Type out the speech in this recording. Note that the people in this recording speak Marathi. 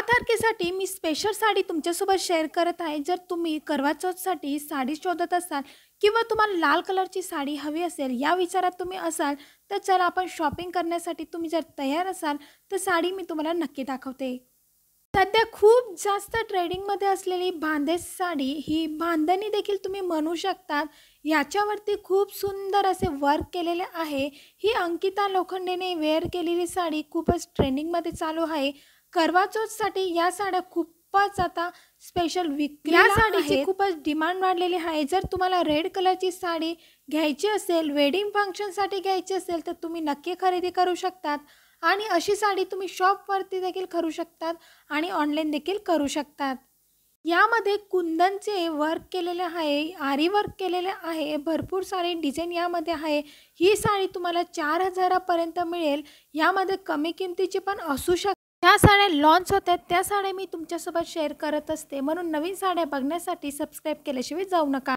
तारखेसाठी मी स्पेशल साडी तुमच्यासोबत शेअर करत आहे। जर तुम्ही करवा चौथसाठी साडी शोधत असाल किंवा तुम्हाला लाल कलरची साडी हवी असेल या विचारात तुम्ही असाल, तर चला आपण शॉपिंग करण्यासाठी तुम्ही जर तयार असाल तर साडी मी तुम्हाला नक्की दाखवते। सध्या खूप जास्त ट्रेडिंगमध्ये असलेली बांधेज साडी, ही बांधणी देखील तुम्ही म्हणू शकतात। याच्यावरती खूप सुंदर असे वर्क केलेले आहे। ही अंकिता लोखंडेने वेअर केलेली साडी खूपच ट्रेंडिंगमध्ये चालू आहे। करवा चौथसाठी या साड्या खूपच आता स्पेशल विकल्या आहेत। या साडीची खूपच डिमांड वाढलेली आहे। जर तुम्हाला रेड कलरची साडी घ्यायची असेल, वेडिंग फंक्शनसाठी घ्यायची असेल, तर तुम्ही नक्की खरेदी करू शकतात। आणि अशी साडी तुम्ही शॉपवरती देखील करू शकतात आणि ऑनलाईन देखील करू शकतात। यामध्ये कुंदनचे वर्क केलेले आहे, आरी वर्क केलेले आहे, भरपूर सारे डिझाईन यामध्ये आहे। ही साडी तुम्हाला 4000 पर्यंत मिळेल। यामध्ये कमी किमतीची पण असू शकते। त्या साड्या लॉन्च होतात त्या साड्या मी तुमच्यासोबत शेअर करत असते, म्हणून नवीन साड्या बघण्यासाठी सबस्क्राईब केल्याशिवाय जाऊ नका।